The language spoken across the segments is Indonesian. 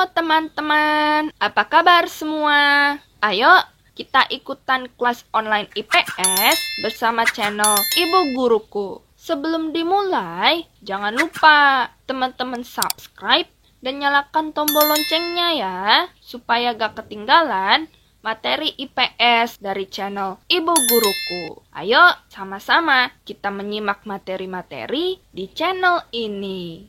Halo teman-teman, apa kabar semua? Ayo kita ikutan kelas online IPS bersama channel Ibu Guruku. Sebelum dimulai, jangan lupa teman-teman subscribe dan nyalakan tombol loncengnya ya, supaya gak ketinggalan materi IPS dari channel Ibu Guruku. Ayo sama-sama kita menyimak materi-materi di channel ini.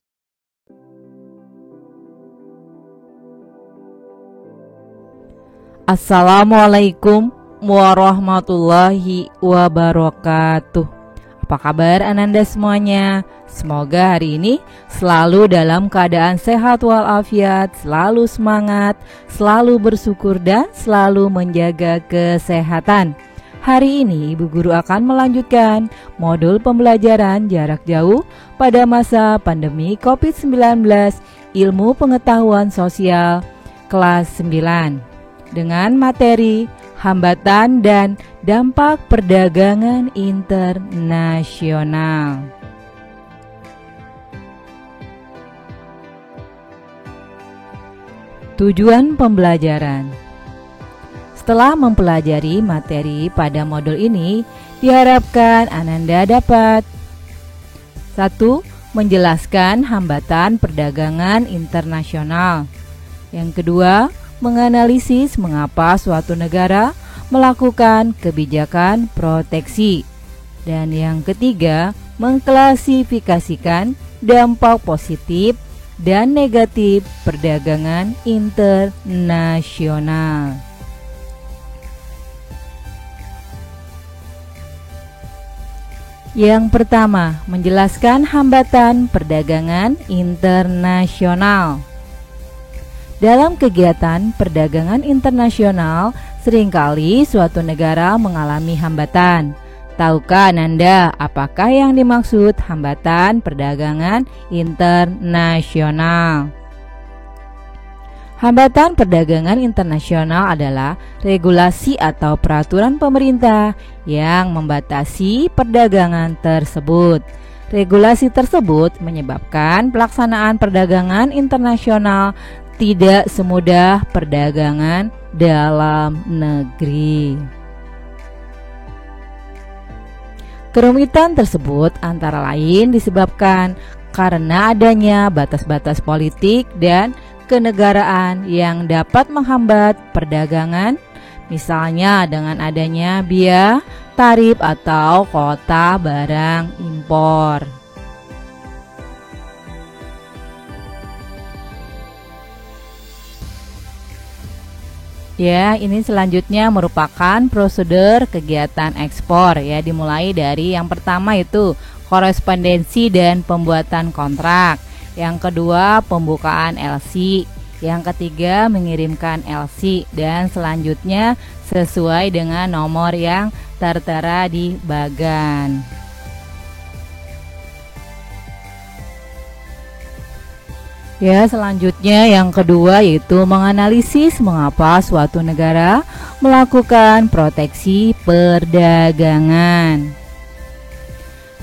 Assalamualaikum warahmatullahi wabarakatuh. Apa kabar Ananda semuanya? Semoga hari ini selalu dalam keadaan sehat walafiat, selalu semangat, selalu bersyukur dan selalu menjaga kesehatan. Hari ini Ibu Guru akan melanjutkan modul pembelajaran jarak jauh pada masa pandemi COVID-19 Ilmu Pengetahuan Sosial kelas 9 dengan materi hambatan dan dampak perdagangan internasional. Tujuan pembelajaran. Setelah mempelajari materi pada modul ini, diharapkan Ananda dapat 1. Menjelaskan hambatan perdagangan internasional. Yang kedua, menganalisis mengapa suatu negara melakukan kebijakan proteksi. Dan yang ketiga, mengklasifikasikan dampak positif dan negatif perdagangan internasional. Yang pertama, menjelaskan hambatan perdagangan internasional. Dalam kegiatan perdagangan internasional, seringkali suatu negara mengalami hambatan. Tahukah Ananda apakah yang dimaksud hambatan perdagangan internasional? Hambatan perdagangan internasional adalah regulasi atau peraturan pemerintah yang membatasi perdagangan tersebut. Regulasi tersebut menyebabkan pelaksanaan perdagangan internasional tidak semudah perdagangan dalam negeri. Kerumitan tersebut antara lain disebabkan karena adanya batas-batas politik dan kenegaraan yang dapat menghambat perdagangan, misalnya dengan adanya biaya, tarif atau kota barang impor. Ya, ini selanjutnya merupakan prosedur kegiatan ekspor ya, dimulai dari yang pertama itu korespondensi dan pembuatan kontrak. Yang kedua, pembukaan LC. Yang ketiga, mengirimkan LC dan selanjutnya sesuai dengan nomor yang tertera di bagan. Ya, selanjutnya yang kedua yaitu menganalisis mengapa suatu negara melakukan proteksi perdagangan.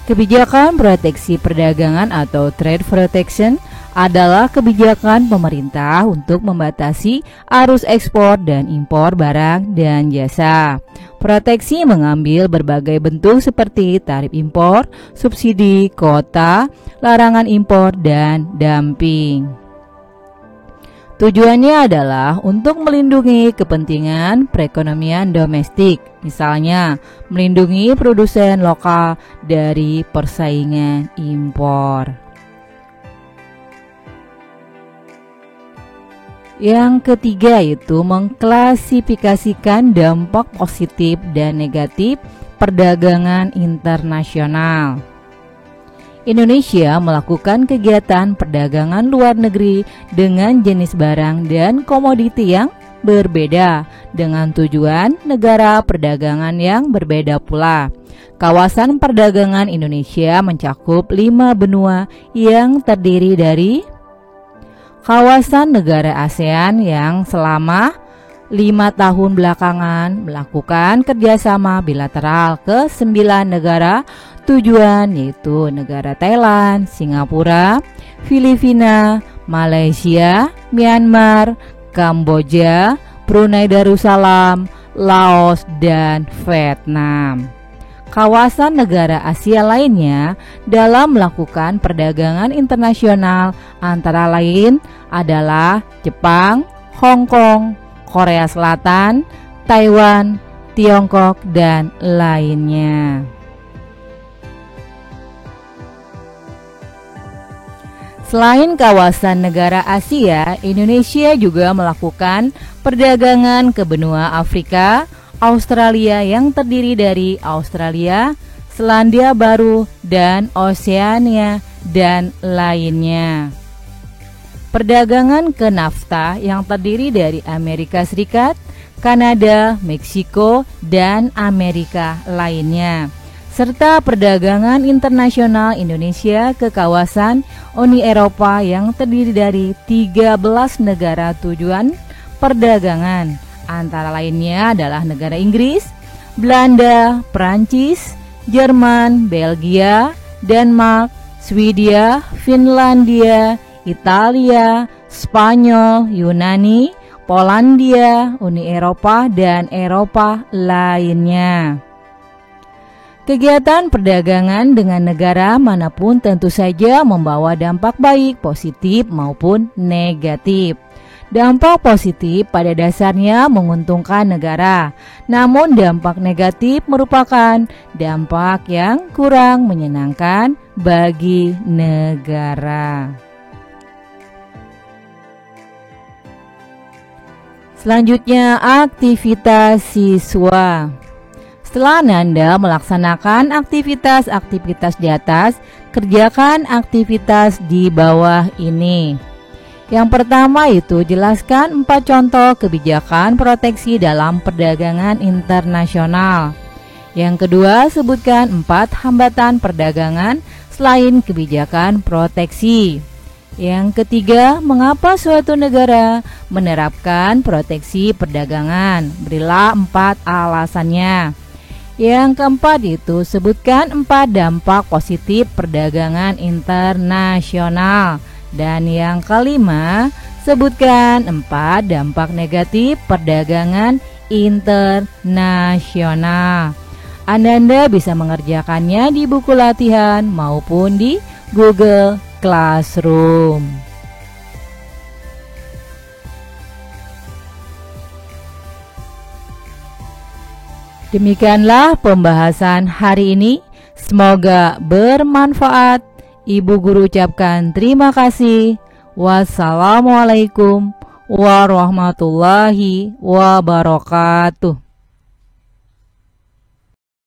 Kebijakan proteksi perdagangan atau trade protection adalah kebijakan pemerintah untuk membatasi arus ekspor dan impor barang dan jasa. Proteksi mengambil berbagai bentuk seperti tarif impor, subsidi, kuota, larangan impor, dan dumping. Tujuannya adalah untuk melindungi kepentingan perekonomian domestik, misalnya melindungi produsen lokal dari persaingan impor. Yang ketiga yaitu mengklasifikasikan dampak positif dan negatif perdagangan internasional. Indonesia melakukan kegiatan perdagangan luar negeri dengan jenis barang dan komoditi yang berbeda dengan tujuan negara perdagangan yang berbeda pula. Kawasan perdagangan Indonesia mencakup 5 benua yang terdiri dari kawasan negara ASEAN yang selama 5 tahun belakangan melakukan kerjasama bilateral ke 9 negara tujuan yaitu negara Thailand, Singapura, Filipina, Malaysia, Myanmar, Kamboja, Brunei Darussalam, Laos, dan Vietnam. Kawasan negara Asia lainnya dalam melakukan perdagangan internasional antara lain adalah Jepang, Hong Kong, Korea Selatan, Taiwan, Tiongkok, dan lainnya. Selain kawasan negara Asia, Indonesia juga melakukan perdagangan ke benua Afrika, Australia yang terdiri dari Australia, Selandia Baru, dan Oseania, dan lainnya. Perdagangan ke NAFTA yang terdiri dari Amerika Serikat, Kanada, Meksiko, dan Amerika lainnya, serta perdagangan internasional Indonesia ke kawasan Uni Eropa yang terdiri dari 13 negara tujuan perdagangan, antara lainnya adalah negara Inggris, Belanda, Prancis, Jerman, Belgia, Denmark, Swedia, Finlandia, Italia, Spanyol, Yunani, Polandia, Uni Eropa, dan Eropa lainnya. Kegiatan perdagangan dengan negara manapun tentu saja membawa dampak baik, positif maupun negatif. Dampak positif pada dasarnya menguntungkan negara, namun dampak negatif merupakan dampak yang kurang menyenangkan bagi negara. Selanjutnya, aktivitas siswa. Setelah Anda melaksanakan aktivitas-aktivitas di atas, kerjakan aktivitas di bawah ini. Yang pertama itu jelaskan 4 contoh kebijakan proteksi dalam perdagangan internasional. Yang kedua, sebutkan 4 hambatan perdagangan selain kebijakan proteksi. Yang ketiga, mengapa suatu negara menerapkan proteksi perdagangan? Berilah 4 alasannya. Yang keempat itu sebutkan 4 dampak positif perdagangan internasional. Dan yang kelima, sebutkan 4 dampak negatif perdagangan internasional. Anda bisa mengerjakannya di buku latihan maupun di Google Classroom. Demikianlah pembahasan hari ini. Semoga bermanfaat. Ibu guru ucapkan terima kasih. Wassalamualaikum warahmatullahi wabarakatuh.